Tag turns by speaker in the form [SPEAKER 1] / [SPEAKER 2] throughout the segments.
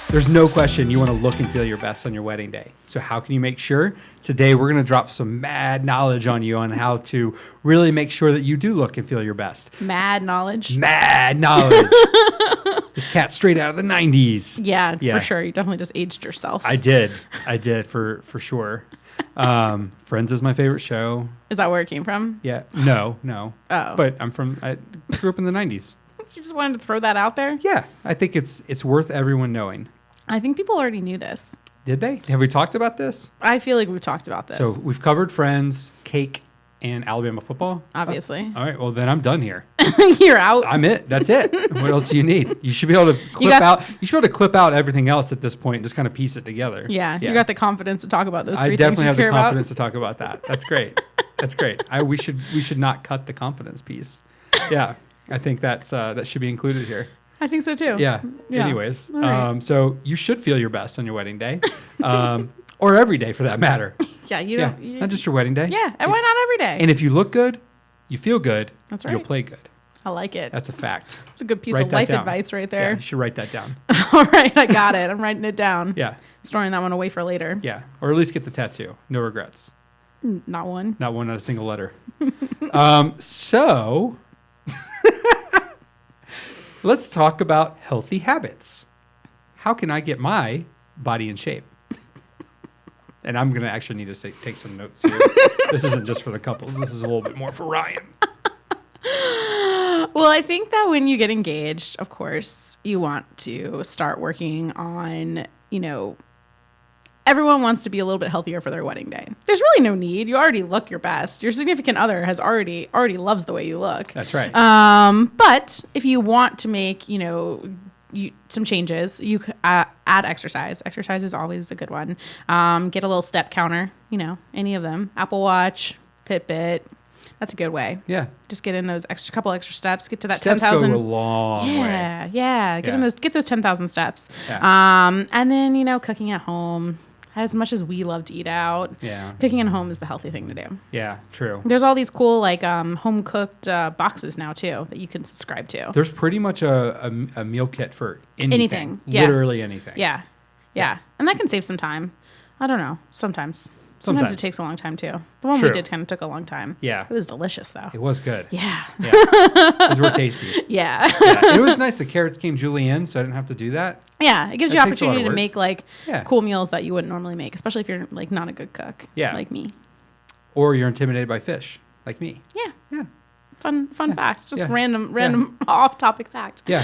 [SPEAKER 1] There's no question you want to look and feel your best on your wedding day. So how can you make sure? Today we're going to drop some mad knowledge on you on how to really make sure that you do look and feel your best.
[SPEAKER 2] Mad knowledge.
[SPEAKER 1] Mad knowledge. This cat's straight out of the 90s.
[SPEAKER 2] Yeah, for sure. You definitely just aged yourself.
[SPEAKER 1] I did for sure. Friends is my favorite show.
[SPEAKER 2] Is that where it came from?
[SPEAKER 1] Yeah. No.
[SPEAKER 2] Oh.
[SPEAKER 1] But I grew up in the 90s.
[SPEAKER 2] You just wanted to throw that out there?
[SPEAKER 1] Yeah. I think it's worth everyone knowing.
[SPEAKER 2] I think people already knew this.
[SPEAKER 1] Did they? Have we talked about this?
[SPEAKER 2] I feel like we've talked about this.
[SPEAKER 1] So we've covered Friends, cake, and Alabama football.
[SPEAKER 2] Obviously.
[SPEAKER 1] All right. Well, then I'm done here.
[SPEAKER 2] You're out.
[SPEAKER 1] I'm it. That's it. What else do you need? You should be able to clip out. You should be able to clip out everything else at this point and just kind of piece it together.
[SPEAKER 2] Yeah. You got the confidence to talk about those three
[SPEAKER 1] I
[SPEAKER 2] things
[SPEAKER 1] definitely
[SPEAKER 2] you
[SPEAKER 1] have the
[SPEAKER 2] care
[SPEAKER 1] confidence
[SPEAKER 2] about.
[SPEAKER 1] to talk about that. That's great. That's great. We should not cut the confidence piece. Yeah. I think that should be included here.
[SPEAKER 2] I think so too.
[SPEAKER 1] Yeah. Anyways,
[SPEAKER 2] right.
[SPEAKER 1] So you should feel your best on your wedding day, or every day for that matter.
[SPEAKER 2] Yeah.
[SPEAKER 1] Not just your wedding day.
[SPEAKER 2] Yeah. And why not every day?
[SPEAKER 1] And if you look good, you feel good.
[SPEAKER 2] That's right.
[SPEAKER 1] You'll play good.
[SPEAKER 2] I like it.
[SPEAKER 1] That's a fact.
[SPEAKER 2] It's a good piece
[SPEAKER 1] Write
[SPEAKER 2] of
[SPEAKER 1] that
[SPEAKER 2] life
[SPEAKER 1] down.
[SPEAKER 2] advice right there.
[SPEAKER 1] Yeah, you should write that down.
[SPEAKER 2] All right. I got it. I'm writing it down.
[SPEAKER 1] Yeah.
[SPEAKER 2] Storing that one away for later.
[SPEAKER 1] Yeah. Or at least get the tattoo. No regrets.
[SPEAKER 2] Not one.
[SPEAKER 1] Not one, not a single letter. So let's talk about healthy habits. How can I get my body in shape? And I'm going to actually need to take some notes here. This isn't just for the couples. This is a little bit more for Ryan.
[SPEAKER 2] Well, I think that when you get engaged, of course, you want to start working on, everyone wants to be a little bit healthier for their wedding day. There's really no need. You already look your best. Your significant other has already loves the way you look.
[SPEAKER 1] That's right.
[SPEAKER 2] But if you want to make, some changes, you could add exercise. Exercise is always a good one. Get a little step counter, any of them. Apple Watch, Fitbit. That's a good way.
[SPEAKER 1] Yeah.
[SPEAKER 2] Just get in those couple extra steps. Get to that
[SPEAKER 1] steps
[SPEAKER 2] 10,000.
[SPEAKER 1] Go a long way.
[SPEAKER 2] Yeah. Get those 10,000 steps.
[SPEAKER 1] Yeah.
[SPEAKER 2] And then cooking at home. As much as we love to eat out, cooking at home is the healthy thing to do.
[SPEAKER 1] Yeah, true.
[SPEAKER 2] There's all these cool home cooked boxes now too that you can subscribe to.
[SPEAKER 1] There's pretty much a meal kit for anything.
[SPEAKER 2] Yeah.
[SPEAKER 1] Literally anything.
[SPEAKER 2] Yeah, and that can save some time. I don't know. Sometimes it takes a long time too. The one we did kind of took a long time.
[SPEAKER 1] Yeah.
[SPEAKER 2] It was delicious though.
[SPEAKER 1] It was good.
[SPEAKER 2] Yeah.
[SPEAKER 1] Those were tasty.
[SPEAKER 2] Yeah.
[SPEAKER 1] It was nice. The carrots came julienne, so I didn't have to do that.
[SPEAKER 2] Yeah. It gives you opportunity to make cool meals that you wouldn't normally make, especially if you're not a good cook.
[SPEAKER 1] Yeah.
[SPEAKER 2] Like me.
[SPEAKER 1] Or you're intimidated by fish, like me.
[SPEAKER 2] Yeah.
[SPEAKER 1] Yeah.
[SPEAKER 2] Fun fact. Just random off-topic fact.
[SPEAKER 1] Yeah.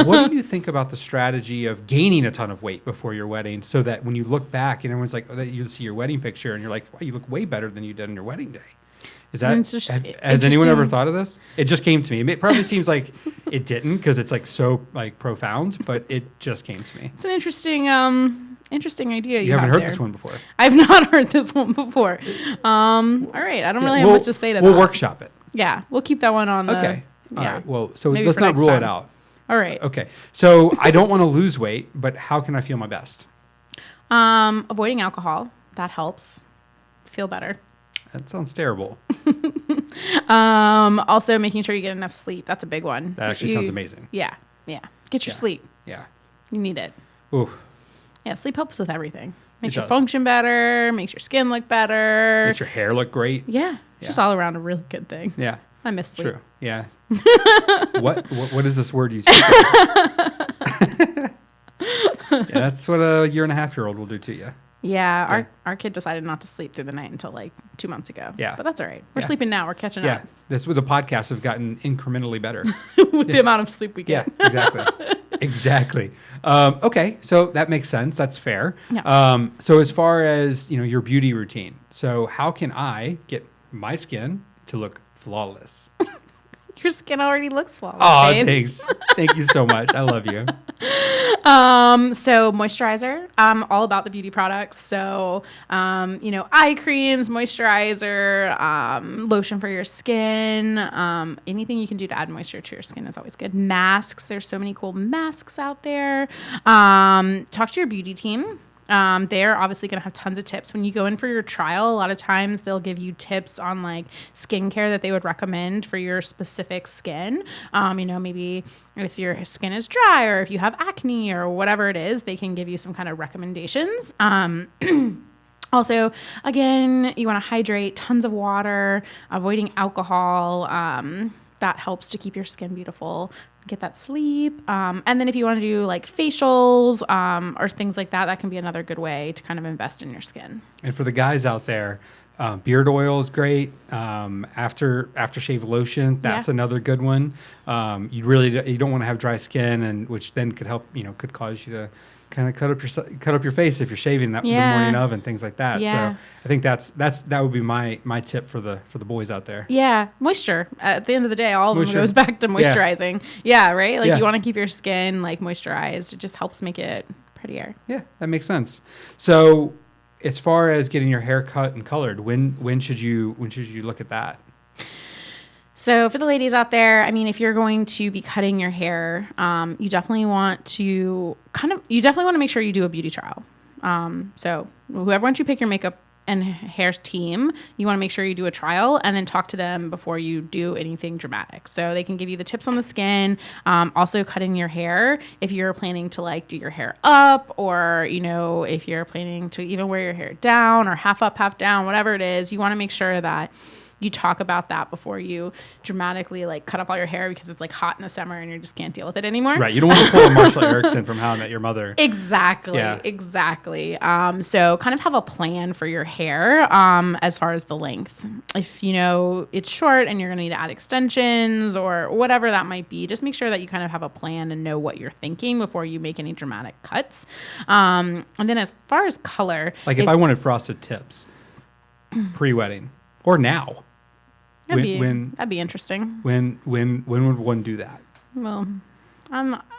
[SPEAKER 1] What do you think about the strategy of gaining a ton of weight before your wedding so that when you look back and everyone's like, you see your wedding picture and you're like, wow, you look way better than you did on your wedding day? Has anyone ever thought of this? It just came to me. It probably seems like it didn't because it's so profound, but it just came to me.
[SPEAKER 2] It's an interesting idea.
[SPEAKER 1] You haven't heard this one before.
[SPEAKER 2] I've not heard this one before. All right. I don't really have much to say to that.
[SPEAKER 1] We'll workshop it.
[SPEAKER 2] Yeah, we'll keep that one on the...
[SPEAKER 1] Okay. All right. Well, so
[SPEAKER 2] maybe
[SPEAKER 1] let's not rule
[SPEAKER 2] time.
[SPEAKER 1] it out.
[SPEAKER 2] All right.
[SPEAKER 1] Okay. So I don't want to lose weight, but how can I feel my best?
[SPEAKER 2] Avoiding alcohol. That helps. Feel better.
[SPEAKER 1] That sounds terrible.
[SPEAKER 2] Also, making sure you get enough sleep. That's a big one.
[SPEAKER 1] That actually sounds amazing.
[SPEAKER 2] Yeah. Get your sleep.
[SPEAKER 1] Yeah.
[SPEAKER 2] You need it.
[SPEAKER 1] Ooh.
[SPEAKER 2] Yeah, sleep helps with everything. Makes you function better. Makes your skin look better.
[SPEAKER 1] Makes your hair look great.
[SPEAKER 2] Yeah. Just all around a really good thing.
[SPEAKER 1] Yeah.
[SPEAKER 2] I miss sleep.
[SPEAKER 1] True. Yeah. What is this word you speak? That's what a 1.5-year-old will do to you.
[SPEAKER 2] Yeah, our kid decided not to sleep through the night until 2 months ago.
[SPEAKER 1] Yeah.
[SPEAKER 2] But that's all right. We're sleeping now. We're catching up.
[SPEAKER 1] Yeah. The podcasts have gotten incrementally better.
[SPEAKER 2] With the amount of sleep we get.
[SPEAKER 1] Yeah, exactly. Exactly. Okay, so that makes sense. That's fair.
[SPEAKER 2] Yeah.
[SPEAKER 1] So as far as, your beauty routine, so how can I get my skin to look flawless?
[SPEAKER 2] Your skin already looks flawless,
[SPEAKER 1] Oh,
[SPEAKER 2] babe.
[SPEAKER 1] thanks. Thank you so much. I love you.
[SPEAKER 2] So moisturizer, I'm all about the beauty products. So, eye creams, moisturizer, lotion for your skin, anything you can do to add moisture to your skin is always good. Masks. There's so many cool masks out there. Talk to your beauty team. They're obviously going to have tons of tips. When you go in for your trial, a lot of times they'll give you tips on like skincare that they would recommend for your specific skin. Maybe if your skin is dry or if you have acne or whatever it is, they can give you some kind of recommendations. Also, again, you want to hydrate, tons of water, avoiding alcohol. That helps to keep your skin beautiful. Get that sleep. And then if you want to do like facials or things like that, that can be another good way to kind of invest in your skin.
[SPEAKER 1] And for the guys out there, beard oil is great. Aftershave lotion, that's another good one. You don't want to have dry skin, and which then could help, could cause you to kind of cut up your face if you're shaving the morning of and things like that. So I think that would be my tip for the boys out there.
[SPEAKER 2] Yeah, moisture. At the end of the day, all of them goes back to moisturizing. Yeah, right. Like you want to keep your skin like moisturized. It just helps make it prettier. Yeah,
[SPEAKER 1] that makes sense. So as far as getting your hair cut and colored, when should you look at that?
[SPEAKER 2] So for the ladies out there, I mean, if you're going to be cutting your hair, you definitely want to make sure you do a beauty trial. So whoever wants you pick your makeup and hair team, you want to make sure you do a trial and then talk to them before you do anything dramatic. So they can give you the tips on the skin, also cutting your hair. If you're planning to like do your hair up, or, if you're planning to even wear your hair down or half up, half down, whatever it is, you want to make sure that you talk about that before you dramatically like cut off all your hair because it's like hot in the summer and you just can't deal with it anymore.
[SPEAKER 1] Right. You don't want to pull a Marshall Erickson from How I Met Your Mother.
[SPEAKER 2] Exactly. Yeah. Exactly. So kind of have a plan for your hair as far as the length. If it's short and you're going to need to add extensions or whatever that might be, just make sure that you kind of have a plan and know what you're thinking before you make any dramatic cuts. And then as far as color,
[SPEAKER 1] like if I wanted frosted tips pre-wedding or now.
[SPEAKER 2] That'd be interesting.
[SPEAKER 1] When would one do that?
[SPEAKER 2] Well,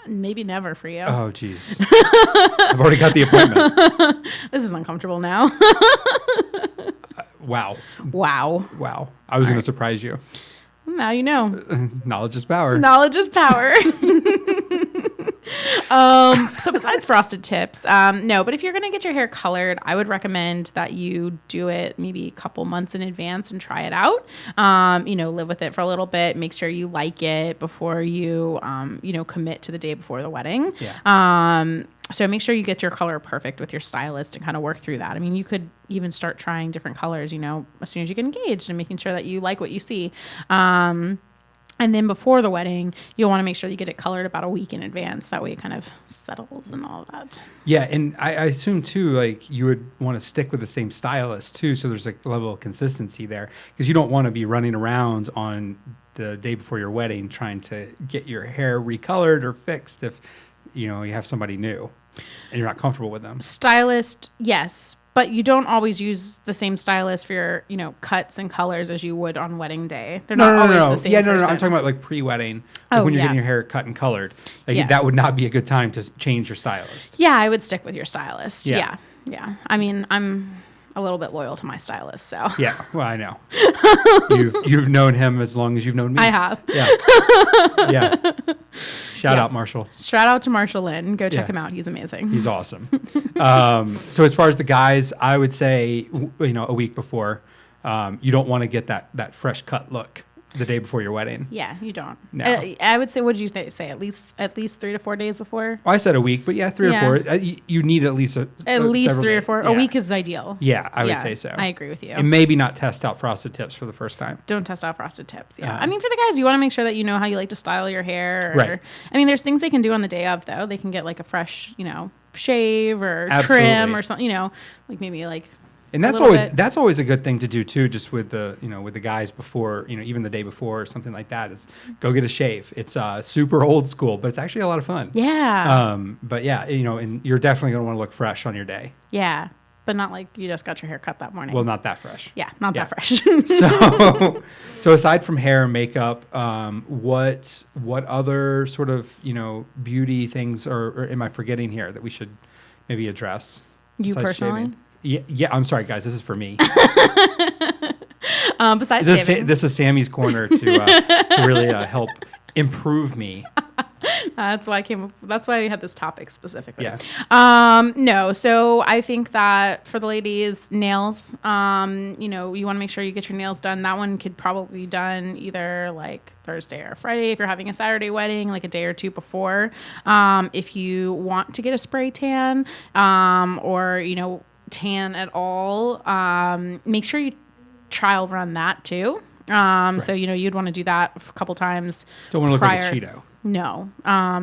[SPEAKER 2] maybe never for you.
[SPEAKER 1] Oh, geez. I've already got the appointment.
[SPEAKER 2] This is uncomfortable now.
[SPEAKER 1] Wow. I was going to surprise you.
[SPEAKER 2] Now you know.
[SPEAKER 1] Knowledge is power.
[SPEAKER 2] Knowledge is power. So besides frosted tips, no, but if you're going to get your hair colored, I would recommend that you do it maybe a couple months in advance and try it out. Live with it for a little bit, make sure you like it before you, commit to the day before the wedding. Yeah. So make sure you get your color perfect with your stylist and kind of work through that. I mean, you could even start trying different colors, as soon as you get engaged, and making sure that you like what you see. And then before the wedding, you'll want to make sure you get it colored about a week in advance. That way it kind of settles and all of that.
[SPEAKER 1] Yeah, and I assume, too, like you would want to stick with the same stylist, too, so there's a level of consistency there. Because you don't want to be running around on the day before your wedding trying to get your hair recolored or fixed if, you have somebody new and you're not comfortable with them.
[SPEAKER 2] Stylist, yes. But you don't always use the same stylist for your, cuts and colors as you would on wedding day. They're not always the same person.
[SPEAKER 1] I'm talking about like pre-wedding, when you're getting your hair cut and colored. That would not be a good time to change your stylist.
[SPEAKER 2] Yeah, I would stick with your stylist. Yeah. I mean, I'm a little bit loyal to my stylist, so.
[SPEAKER 1] Yeah, well, I know. You've known him as long as you've known me.
[SPEAKER 2] I have.
[SPEAKER 1] Yeah. Shout out, Marshall.
[SPEAKER 2] Shout out to Marshall Lynn. Go check him out. He's amazing.
[SPEAKER 1] He's awesome. So as far as the guys, I would say, a week before, you don't want to get that fresh cut look the day before your wedding.
[SPEAKER 2] Yeah, you don't.
[SPEAKER 1] No.
[SPEAKER 2] I would say, what did you say? At least 3 to 4 days before?
[SPEAKER 1] Well, I said a week, but 3 or 4. You need at least
[SPEAKER 2] least 3 or 4. Yeah. A week is ideal.
[SPEAKER 1] Yeah, I would say so.
[SPEAKER 2] I agree with you.
[SPEAKER 1] And maybe not test out frosted tips for the first time.
[SPEAKER 2] Don't test out frosted tips. Yeah. I mean, for the guys, you want to make sure that you know how you like to style your hair.
[SPEAKER 1] Right.
[SPEAKER 2] I mean, there's things they can do on the day of, though. They can get like a fresh, shave or
[SPEAKER 1] Absolutely.
[SPEAKER 2] Trim or something, like maybe like.
[SPEAKER 1] And that's always a good thing to do too, just with the guys before, even the day before or something like that, is go get a shave. It's super old school, but it's actually a lot of fun.
[SPEAKER 2] Yeah.
[SPEAKER 1] But yeah, and you're definitely going to want to look fresh on your day.
[SPEAKER 2] Yeah. But not like you just got your hair cut that morning.
[SPEAKER 1] Well, not that fresh.
[SPEAKER 2] Yeah, not that fresh.
[SPEAKER 1] So aside from hair and makeup, what other sort of, beauty things or am I forgetting here that we should maybe address?
[SPEAKER 2] You personally?
[SPEAKER 1] Shaving? Yeah. I'm sorry, guys. This is for me.
[SPEAKER 2] Besides shaving.
[SPEAKER 1] This is Sammy's corner to really help improve me.
[SPEAKER 2] That's why I had this topic specifically.
[SPEAKER 1] Yeah.
[SPEAKER 2] No, so I think that for the ladies, nails, you want to make sure you get your nails done. That one could probably be done either like Thursday or Friday if you're having a Saturday wedding, like a day or two before. If you want to get a spray tan, or tan at all, make sure you trial run that too.
[SPEAKER 1] Right.
[SPEAKER 2] So you'd want to do that a couple times.
[SPEAKER 1] Don't want to look like a Cheeto.
[SPEAKER 2] No.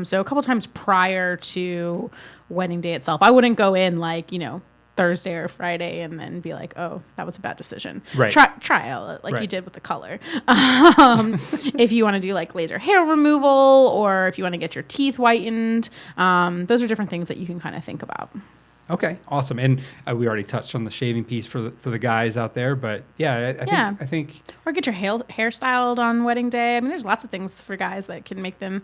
[SPEAKER 2] So a couple times prior to wedding day itself. I wouldn't go in like Thursday or Friday and then be like, oh, that was a bad decision.
[SPEAKER 1] Right.
[SPEAKER 2] Trial it like you did with the color. If you want to do like laser hair removal, or if you want to get your teeth whitened, those are different things that you can kind of think about.
[SPEAKER 1] Okay, awesome. And we already touched on the shaving piece for the guys out there, but I think
[SPEAKER 2] or get your hair styled on wedding day. I mean, there's lots of things for guys that can make them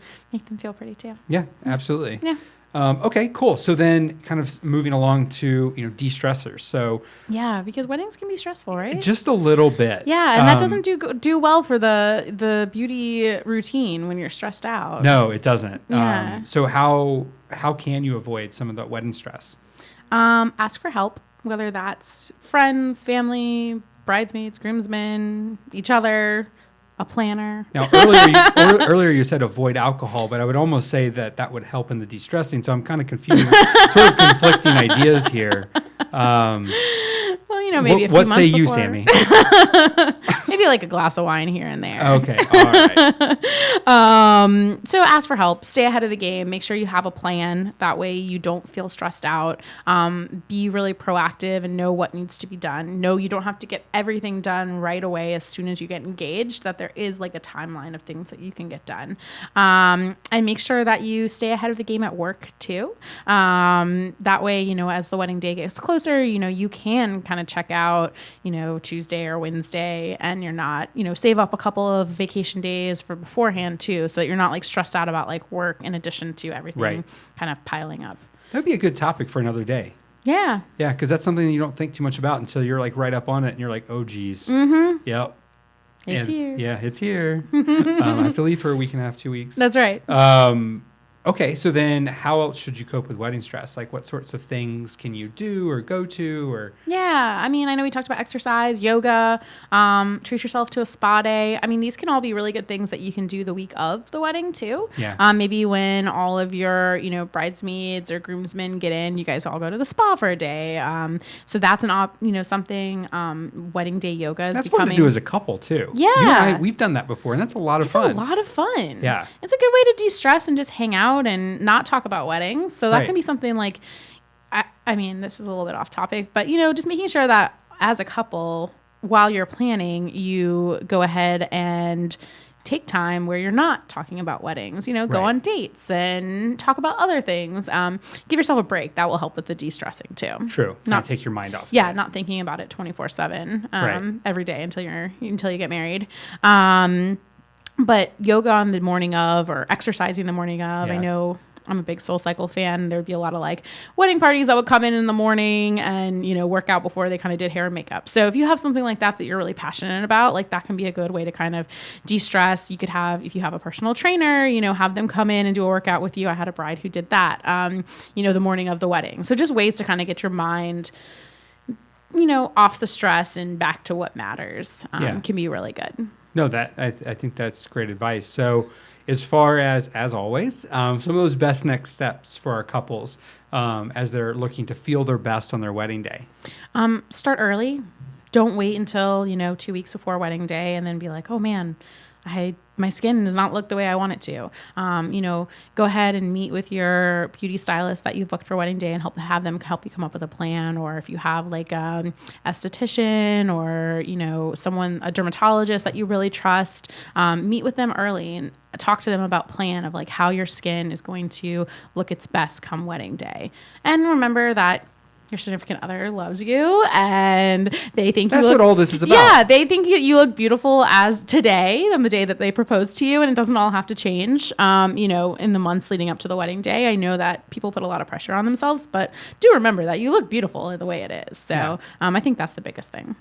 [SPEAKER 2] feel pretty too.
[SPEAKER 1] Yeah, absolutely.
[SPEAKER 2] Yeah.
[SPEAKER 1] Okay, cool. So then kind of moving along to, de-stressors. So
[SPEAKER 2] yeah, because weddings can be stressful, right?
[SPEAKER 1] Just a little bit.
[SPEAKER 2] Yeah, and that doesn't do well for the beauty routine when you're stressed out.
[SPEAKER 1] No, it doesn't.
[SPEAKER 2] Yeah.
[SPEAKER 1] So how can you avoid some of that wedding stress?
[SPEAKER 2] Ask for help, whether that's friends, family, bridesmaids, groomsmen, each other, a planner.
[SPEAKER 1] Now, earlier you said avoid alcohol, but I would almost say that would help in the de-stressing. So I'm kind of confused, sort of conflicting ideas here.
[SPEAKER 2] Well, maybe a few months before. What say you,
[SPEAKER 1] Samie?
[SPEAKER 2] Maybe like a glass of wine here and there.
[SPEAKER 1] Okay, all right.
[SPEAKER 2] So ask for help. Stay ahead of the game. Make sure you have a plan. That way you don't feel stressed out. Be really proactive and know what needs to be done. No, you don't have to get everything done right away as soon as you get engaged, that there is like a timeline of things that you can get done. And make sure that you stay ahead of the game at work too. That way, as the wedding day gets closer, you can kind of check out, Tuesday or Wednesday, and you're not, save up a couple of vacation days for beforehand too, so that you're not like stressed out about like work in addition to everything kind of piling up.
[SPEAKER 1] That'd be a good topic for another day.
[SPEAKER 2] Yeah.
[SPEAKER 1] Yeah, because that's something you don't think too much about until you're like right up on it and you're like, oh, geez.
[SPEAKER 2] Mm-hmm.
[SPEAKER 1] Yep.
[SPEAKER 2] It's here.
[SPEAKER 1] Yeah, it's here. I have to leave for a week and a half, 2 weeks.
[SPEAKER 2] That's right.
[SPEAKER 1] Okay, so then how else should you cope with wedding stress? Like what sorts of things can you do or go to or?
[SPEAKER 2] Yeah, I mean, I know we talked about exercise, yoga, treat yourself to a spa day. I mean, these can all be really good things that you can do the week of the wedding too.
[SPEAKER 1] Yeah.
[SPEAKER 2] Maybe when all of your, bridesmaids or groomsmen get in, you guys all go to the spa for a day. So that's something, wedding day yoga is
[SPEAKER 1] that's
[SPEAKER 2] becoming.
[SPEAKER 1] That's fun to do as a couple too.
[SPEAKER 2] Yeah.
[SPEAKER 1] You and I, we've done that before and that's a lot of fun.
[SPEAKER 2] It's a lot of fun.
[SPEAKER 1] Yeah.
[SPEAKER 2] It's a good way to de-stress and just hang out and not talk about weddings. So that can be something like, I mean, this is a little bit off topic, but just making sure that as a couple, while you're planning, you go ahead and take time where you're not talking about weddings, go on dates and talk about other things. Give yourself a break. That will help with the de-stressing too.
[SPEAKER 1] True. Not take your mind off.
[SPEAKER 2] Yeah. Not thinking about it 24/7, every day until you get married. But yoga on the morning of, or exercising the morning of, I know I'm a big SoulCycle fan. There'd be a lot of like wedding parties that would come in the morning and, work out before they kind of did hair and makeup. So if you have something like that you're really passionate about, like that can be a good way to kind of de-stress. You could have, if you have a personal trainer, have them come in and do a workout with you. I had a bride who did that, the morning of the wedding. So just ways to kind of get your mind, off the stress and back to what matters can be really good.
[SPEAKER 1] No, I think that's great advice. So as far as always, some of those best next steps for our couples as they're looking to feel their best on their wedding day.
[SPEAKER 2] Start early. Don't wait until, 2 weeks before wedding day and then be like, oh man, my skin does not look the way I want it to. Go ahead and meet with your beauty stylist that you've booked for wedding day and have them help you come up with a plan. Or if you have like a esthetician or, a dermatologist that you really trust, meet with them early and talk to them about plan of like how your skin is going to look its best come wedding day. And remember that your significant other loves you and they think
[SPEAKER 1] that's what all this is about.
[SPEAKER 2] Yeah, they think you look beautiful as today on the day that they proposed to you, and it doesn't all have to change in the months leading up to the wedding day. I know that people put a lot of pressure on themselves, but do remember that you look beautiful the way it is. So I think that's the biggest thing.